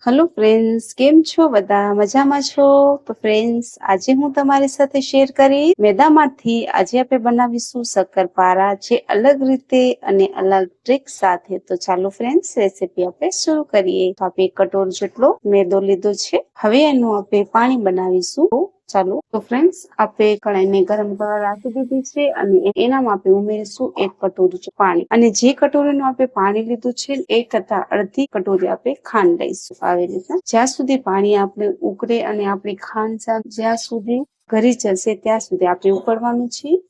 Hello friends, કેમ છો? બધા મજામાં છો? તો ફ્રેન્ડ્સ, આજે હું તમારી સાથે શેર કરી મેદામાંથી આજે આપણે બનાવીશું શક્કરપારા, જે અલગ રીતે અને અલગ ટ્રીક સાથે. તો ચાલો ફ્રેન્ડ્સ, રેસીપી આપણે શરૂ કરીએ. તો આપણે 1 કટોરો જેટલો મેદો લીધો છે. હવે એનું આપણે પાણી બનાવીશું. ચાલો તો ફ્રેન્ડ્સ, આપણે કઢાઈને ગરમ કરવા રાખી દીધી છે અને એનામાં આપણે ઉમેરીશું 1 કટોરી પાણી. અને જે કટોરીનું આપણે પાણી લીધું છે એ કરતા અડધી કટોરી આપણે ખાંડ લઈશું. આવી રીતે જ્યાં સુધી પાણી આપણે ઉકળે અને આપણી ખાંડ જ્યાં સુધી ઘરી જશે ત્યાં સુધી આપણે ઉકળવાનું છે.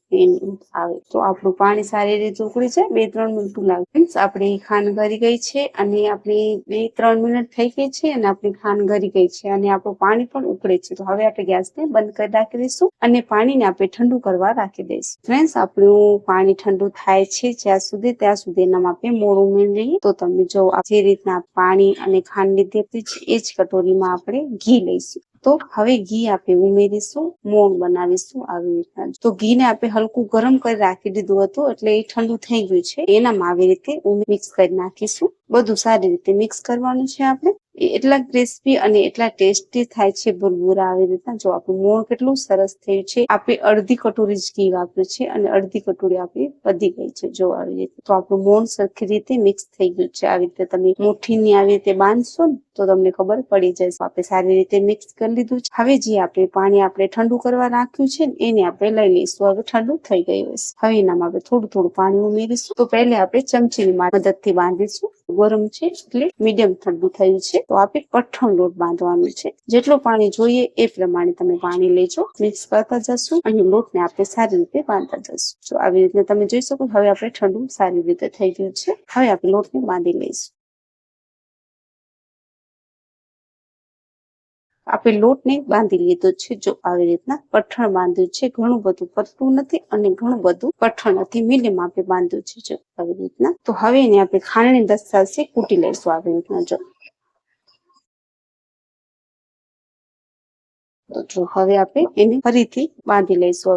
આવે તો આપણું પાણી સારી રીતે ઉકળી જાય, 2-3 મિનિટ લાગે. આપણી ખાંડ ઘરી ગઈ છે અને આપણી 2-3 મિનિટ થઈ ગઈ છે અને આપણી ખાંડ ઘરી ગઈ છે અને આપણું પાણી પણ ઉકળે છે. તો હવે આપણે ગેસને બંધ કરી રાખી દઈશું અને પાણીને આપણે ઠંડુ કરવા રાખી દઈશું. ફ્રેન્ડ્સ, આપણું પાણી ઠંડુ થાય છે ત્યાં સુધી એનામાં આપણે મોણ ઉમેરી લઈએ. તો તમે જો જે રીતના પાણી અને ખાંડ લીધી છે એ જ કટોરીમાં આપણે ઘી લઈશું. તો હવે ઘી આપણે ઉમેરીશું, મોણ બનાવીશું આવી રીતના. તો ઘીને આપણે હલકું ગરમ કરી રાખી દીધું હતું એટલે એ ઠંડુ થઈ ગયું છે. એનામાં આવી રીતે મિક્સ કરી નાખીશું. બધું સારી રીતે મિક્સ કરવાનું છે આપણે. એટલા ક્રિસ્પી અને એટલા ટેસ્ટી થાય છે ભુરભુરા આવી રીતના. જો આપણું મોણ કેટલું સરસ થયું છે. આપણે અડધી કટોરી જ ઘી વાપર્યું છે અને અડધી કટોરી આપણી વધી ગઈ છે. જો આવી રીતે તો આપણું મોણ સરખી રીતે મિક્સ થઈ ગયું છે. આવી રીતે તમે મુઠ્ઠીની આવી રીતે બાંધશો ને તો તમને ખબર પડી જશે. આપણે સારી રીતે મિક્સ કરી લીધું છે. હવે જે આપણે પાણી આપણે ઠંડુ કરવા રાખ્યું છે ને એને આપણે લઈ લઈશું. હવે ઠંડુ થઈ ગયું હશે. હવે એનામાં આપણે થોડું પાણી ઉમેરીશું. તો પહેલા આપણે ચમચીની મદદથી બાંધીશું. ગરમ છે એટલે મીડિયમ ઠંડુ થયું છે. તો આપણે કઠણ લોટ બાંધવાનું છે. જેટલું પાણી જોઈએ એ પ્રમાણે તમે પાણી લેજો. મિક્સ કરતા જશું અને લોટને આપણે સારી રીતે બાંધતા જશું. જો આવી રીતે તમે જોઈ શકો. હવે આપણે ઠંડુ સારી રીતે થઈ ગયું છે. હવે આપણે લોટને બાંધી લઈશું. આપણે લોટને બાંધી લીધો છે. જો આવી રીતના કઠણ બાંધ્યું છે. ઘણું બધું પતલું નથી અને ઘણું બધું કઠણ નથી, મીડિયમ આપણે બાંધ્યું છે. જો આવી રીતના. તો હવે એને આપણે ખાંડની દસ્તાથી કૂટી લઈશું. આવી રીતના જો હવે આપણે એને ફરીથી બાંધી લઈશું.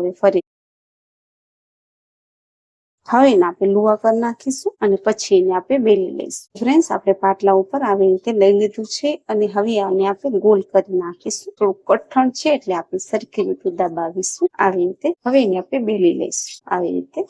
હવે એને આપણે લુવા કરી નાખીશું અને પછી એને આપણે બેલી લઈશું. ફ્રેન્ડ્સ, આપણે પાટલા ઉપર આવી રીતે લઈ લીધું છે અને હવે આને આપણે ગોલ કરી નાખીશું. થોડું કઠણ છે એટલે આપણે સરખી રીતે દબાવીશું. આવી રીતે હવે એને આપણે બેલી લઈશું. આવી રીતે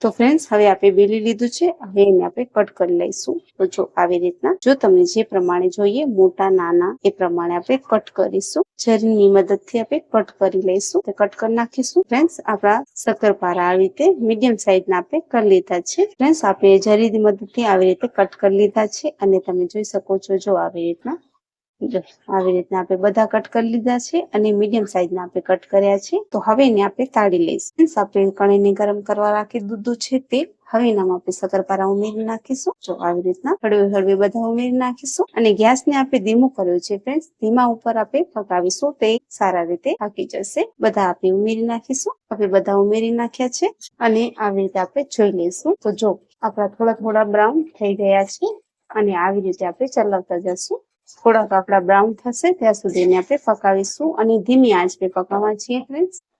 તો ફ્રેન્ડ્સ, હવે આપણે બેલી લીધું છે. હવે એને આપણે કટ કરી લઈશું. તો જો આવી રીતના, જો તમને જે પ્રમાણે જોઈએ મોટા નાના એ પ્રમાણે આપણે કટ કરીશું. છરીની મદદથી આપણે કટ કરી લઈશું. કટ કરી નાખીશું. ફ્રેન્ડ્સ, આપણા શક્કરપારા આવી રીતે મીડિયમ સાઈઝના આપણે કરી લીધા છે. ફ્રેન્ડ્સ, આપણે છરીની મદદથી આવી રીતે કટ કરી લીધા છે અને તમે જોઈ શકો છો. જો આવી રીતના આવી રીતના આપણે બધા કટ કરી લીધા છે અને મીડિયમ સાઈઝના આપણે કટ કર્યા છે. તો હવે એને આપણે તાળી લઈશું. આપણે કઢાઈને ગરમ કરવા રાખી દીધું છે તેલ. હવે એનામાં આપણે શક્કરપારા ઉમેરી નાખીશું. જો આવી રીતના હળવે બધા ઉમેરી નાખીશું અને ગેસને આપણે ધીમું કર્યું છે. ફ્રેન્ડ્સ, ધીમા ઉપર આપણે પકાવીશું. તે સારા રીતે પાકી જશે. બધા આપણે ઉમેરી નાખીશું. આપણે બધા ઉમેરી નાખ્યા છે અને આવી રીતે આપણે જોઈ લઈશું. તો જો આપણા થોડા બ્રાઉન થઈ ગયા છે અને આવી રીતે આપણે ચલાવતા જશું. થોડાક આપણા બ્રાઉન થશે ત્યાં સુધી એને આપણે પકાવીશું અને ધીમી આંચ પે પકાવવા છીએ.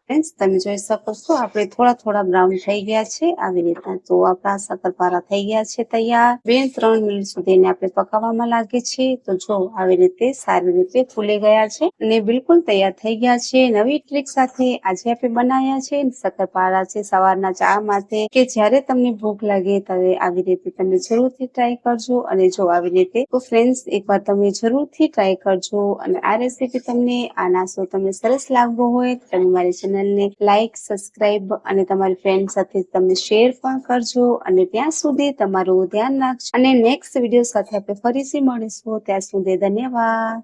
ફ્રેન્ડ્સ, તમે જોઈ શકો છો આપણે થોડા બ્રાઉન થઈ ગયા છે આવી રીતના. તો આપણા શક્કરપારા થઈ ગયા છે તૈયાર. 2-3 મિનિટ સુધી એને આપણે પકાવવામાં લાગે છે. તો જો આવી રીતે સારી રીતે ફૂલી ગયા છે અને બિલકુલ તૈયાર થઈ ગયા છે. નવી ટ્રીક સાથે આજે આપણે બનાવ્યા છે શક્કરપારા છે સવારના ચા માટે, કે જ્યારે તમને ભૂખ લાગે ત્યારે આવી રીતે તમે જરૂરથી ટ્રાય કરજો. અને જો આવી રીતે તો ફ્રેન્ડ્સ, એકવાર તમે જરૂરથી ટ્રાય કરજો. અને આ રેસીપી તમને, આ નાસ્તો તમને સરસ લાગવો હોય તો તમે મારી ચેનલને લાઈક, સબસ્ક્રાઇબ અને તમારી ફ્રેન્ડ સાથે તમે શેર પણ કરજો. અને ત્યાં સુધી તમારું ધ્યાન રાખજો અને નેક્સ્ટ વિડીયો સાથે આપણે ફરીથી મળીશું. ત્યાં સુધી ધન્યવાદ.